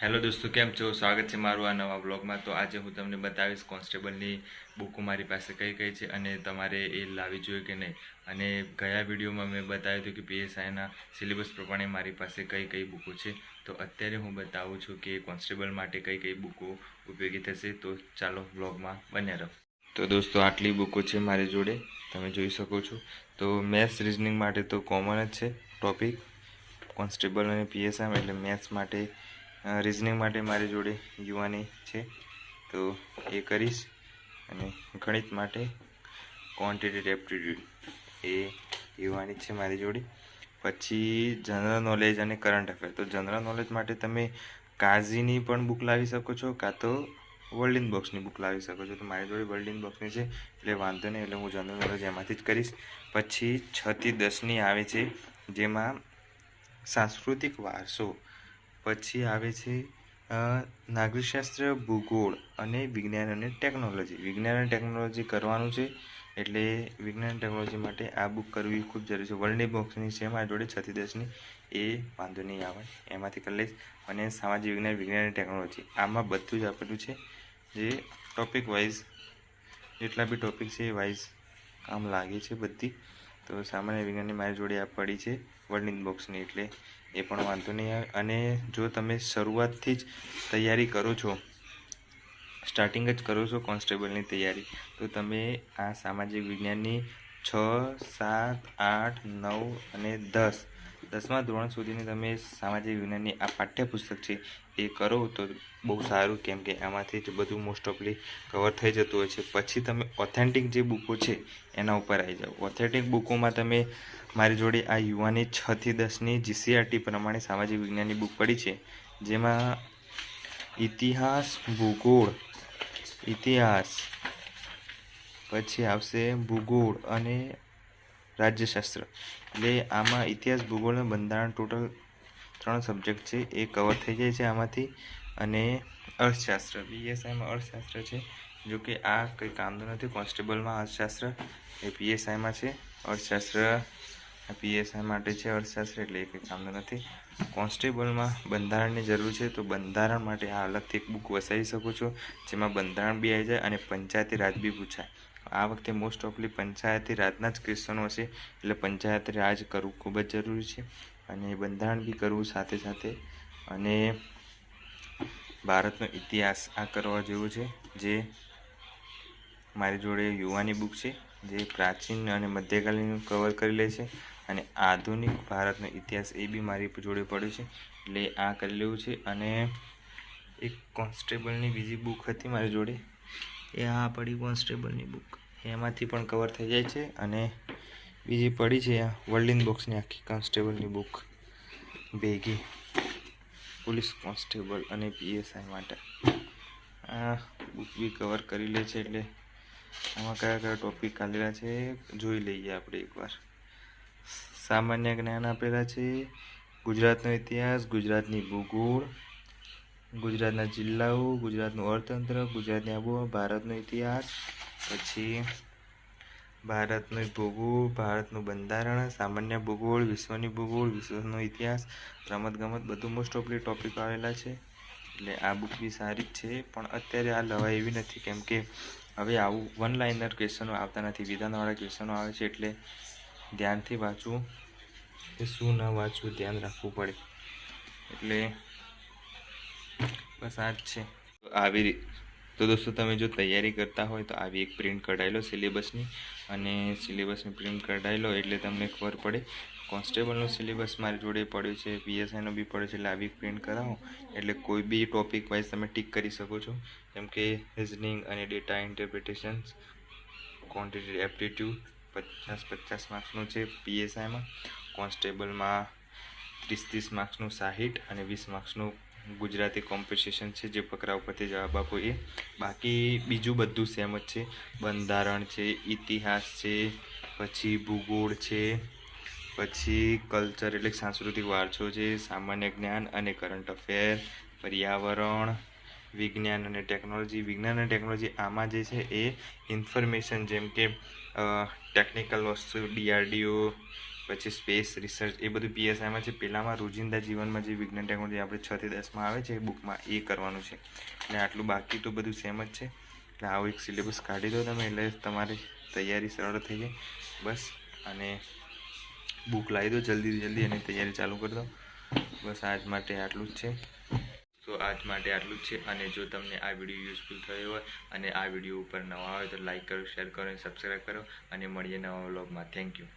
Hello દોસ્તો, કેમ છો? સ્વાગત છે મારું આ નવા બ્લોગમાં. તો આજે હું તમને બતાવીશ કોન્સ્ટેબલની બુકો મારી પાસે કઈ કઈ છે અને તમારે એ લાવવી જોઈએ કે નહીં. અને ગયા વિડીયોમાં મેં બતાવ્યું હતું કે પીએસઆઈના સિલેબસ પ્રમાણે મારી પાસે કઈ કઈ બુકો છે. તો અત્યારે હું બતાવું છું કે કોન્સ્ટેબલ માટે કઈ કઈ બુકો ઉપયોગી થશે. તો ચાલો બ્લોગમાં બન્યા રહો. તો દોસ્તો, આટલી બુકો છે મારી જોડે, તમે જોઈ શકો છો. તો મેથ્સ રિઝનિંગ માટે તો કોમન જ છે ટોપિક, કોન્સ્ટેબલ અને પીએસઆઈ એટલે મેથ્સ માટે. રિઝનિંગ માટે મારી જોડે યુવાની છે, તો એ કરીશ. અને ગણિત માટે ક્વોન્ટિટેટિવ એપ્ટિટ્યૂડ એ યુવાની છે મારી જોડે. પછી જનરલ નોલેજ અને કરંટ અફેર. તો જનરલ નોલેજ માટે તમે કાઝીની પણ બુક લાવી શકો છો, કાં તો વર્લ્ડ ઇન બોક્સની બુક લાવી શકો છો. તો મારી જોડે વર્લ્ડ ઇન બોક્સની છે એટલે વાંધો નહીં, એટલે હું જનરલ નોલેજ એમાંથી જ કરીશ. પછી 6 થી 10ની આવે છે, જેમાં સાંસ્કૃતિક વારસો. પછી આવે છે નાગરિકશાસ્ત્ર, ભૂગોળ અને વિજ્ઞાન અને ટેકનોલોજી. વિજ્ઞાન અને ટેકનોલોજી કરવાનું છે, એટલે વિજ્ઞાન અને ટેકનોલોજી માટે આ બુક કરવી ખૂબ જરૂરી છે. વર્લ્ડ બોક્સની છે મારી જોડે 6 થી 10ની, એ વાંધો નહીં આવે, એમાંથી કરી લઈશ. અને સામાજિક વિજ્ઞાન, વિજ્ઞાન અને ટેકનોલોજી, આમાં બધું જ આપેલું છે, જે ટોપિક વાઇઝ જેટલા બી ટોપિક છે એ વાઇઝ કામ લાગે છે બધી. તો સામાન્ય વિજ્ઞાનની મારી જોડે આ પડી છે વર્લ્ડ ઇન બોક્સની, એટલે એ પણ વાંધો નહીં આવે. અને જો તમે શરૂઆતથી જ તૈયારી કરો છો, સ્ટાર્ટિંગ જ કરો છો કોન્સ્ટેબલની તૈયારી, તો તમે આ સામાજિક વિજ્ઞાનની 6, 7, 8, 9 અને 10મા ધોરણ સુધીની તમે સામાજિક વિજ્ઞાનની આ પાઠ્યપુસ્તક છે એ કરો તો બહુ સારું, કેમ કે આમાંથી જ બધું મોસ્ટ ઓફલી કવર થઈ જતું હોય છે. પછી તમે ઓથેન્ટિક જે બુકો છે એના ઉપર આવી જાઓ. ઓથેન્ટિક બુકોમાં તમે મારી જોડે આ યુવાની 6 થી 10ની જીસીઆરટી પ્રમાણે સામાજિક વિજ્ઞાનની બુક પડી છે, જેમાં ઇતિહાસ, ભૂગોળ, ઇતિહાસ, પછી આવશે ભૂગોળ અને રાજ્યશાસ્ત્ર. એટલે આમાં ઇતિહાસ, ભૂગોળ અને બંધારણ ટોટલ 3 સબ્જેક્ટ છે એ કવર થઈ જાય છે આમાંથી. અને અર્થશાસ્ત્ર, પીએસઆઈમાં અર્થશાસ્ત્ર છે, જો કે આ કંઈ કામનું નથી. કોન્સ્ટેબલમાં અર્થશાસ્ત્ર એ પીએસઆઈમાં છે, અર્થશાસ્ત્ર પીએસઆઈ માટે છે અર્થશાસ્ત્ર, એટલે એ કંઈ કામનું નથી. કોન્સ્ટેબલમાં બંધારણની જરૂર છે, તો બંધારણ માટે આ અલગથી એક બુક વસાવી શકો છો, જેમાં બંધારણ બી આવી જાય અને પંચાયતી રાજ બી પૂછાય. આ વખતે મોસ્ટ ઓફલી પંચાયતી રાજના જ ક્વેશ્ચનો હશે, એટલે પંચાયતી રાજ કરવું ખૂબ જ જરૂરી છે. અને બંધારણ બી કરવું સાથે સાથે. અને ભારતનો ઇતિહાસ આ કરવા જેવું છે, જે મારી જોડે યુવાની બુક છે, જે પ્રાચીન અને મધ્યકાલીન કવર કરી લે છે. અને આધુનિક ભારતનો ઇતિહાસ એ બી મારી જોડે પડ્યો છે, એટલે આ કરી લેવું છે. અને એક કોન્સ્ટેબલની બીજી બુક હતી મારી જોડે, એ આ પડી કોન્સ્ટેબલની બુક, એમાંથી પણ કવર થઈ જાય છે. અને બીજી પડી છે વર્લ્ડ ઇન બોક્સની આખી કોન્સ્ટેબલની બુક ભેગી, પોલીસ કોન્સ્ટેબલ અને પીએસઆઈ માટે. આ બુક બી કવર કરી લે છે, એટલે આમાં કયા કયા ટોપિક આવેલા છે જોઈ લઈએ આપણે એકવાર. સામાન્ય જ્ઞાન આપેલા છે, ગુજરાતનો ઇતિહાસ, ગુજરાતની ભૂગોળ, ગુજરાતના જિલ્લાઓ, ગુજરાતનું અર્થતંત્ર, ગુજરાતની આબોહવા, ભારતનો ઇતિહાસ, પછી ભારતનો ભૂગોળ, ભારતનું બંધારણ, સામાન્ય ભૂગોળ, વિશ્વની ભૂગોળ, વિશ્વનો ઇતિહાસ, રમતગમત, બધું મોસ્ટ ઓફલી ટોપિક આવેલા છે. એટલે આ બુક બી સારી જ છે, પણ અત્યારે આ લવાય એવી નથી, કેમ કે હવે આવું વન લાઇનર ક્વેશ્ચનો આવતા નથી, વિધાનવાળા ક્વેશ્ચનો આવે છે, એટલે ધ્યાનથી વાંચવું કે શું ન વાંચવું ધ્યાન રાખવું પડે. એટલે બસ આ જ છે. તો દોસ્તો, તમે જો તૈયારી કરતા હોય તો આવી એક પ્રિન્ટ કઢાવી લો સિલેબસની, અને સિલેબસની પ્રિન્ટ કઢાવી લો એટલે તમને ખબર પડે. કોન્સ્ટેબલનો સિલેબસ મારી જોડે પડ્યો છે, પીએસઆઈનો બી પડ્યો છે, એટલે આવી પ્રિન્ટ કરાવો એટલે કોઈ બી ટોપિક વાઇઝ તમે ટીક કરી શકો છો. જેમ કે રિઝનિંગ અને ડેટા ઇન્ટરપ્રિટેશન્સ, ક્વોન્ટિટેટિવ એપ્ટિટ્યૂડ 50 માર્ક્સનું છે પીએસઆઈમાં. કોન્સ્ટેબલમાં 30 માર્ક્સનું 60 અને 20 માર્ક્સનું ગુજરાતી કોમ્પિટિશન છે, જે ફકરા ઉપરથી જવાબ આપો એ. બાકી બીજું બધું સેમ જ છે. બંધારણ છે, ઇતિહાસ છે, પછી ભૂગોળ છે, પછી કલ્ચર એટલે સાંસ્કૃતિક વારસો છે, સામાન્ય જ્ઞાન અને કરંટ અફેર, પર્યાવરણ, વિજ્ઞાન અને ટેકનોલોજી. વિજ્ઞાન અને ટેકનોલોજી આમાં જે છે એ ઇન્ફોર્મેશન, જેમ કે ટેકનિકલ વસ્તુ, ડીઆરડીઓ, પછી સ્પેસ રિસર્ચ એ બધું પીએસઆઈમાં છે. પહેલાંમાં રોજિંદા જીવનમાં જે વિજ્ઞાન ટેકનોલોજી આપણે 6 થી 10માં આવે છે એ બુકમાં એ કરવાનું છે. એટલે આટલું બાકી તો બધું સેમ જ છે. એટલે આવો એક સિલેબસ કાઢી દો તમે, એટલે તમારી તૈયારી સરળ થઈ જાય બસ. અને બુક લાવી દો જલ્દીથી જલ્દી અને તૈયારી ચાલુ કરી દો બસ. આજ માટે આટલું જ છે. અને જો તમને આ વિડીયો યુઝફુલ થયો હોય અને આ વિડીયો ઉપર નવા હોય તો લાઈક કરો, શેર કરો અને સબસ્ક્રાઈબ કરો. અને મળીએ નવા વ્લોગમાં. Thank you.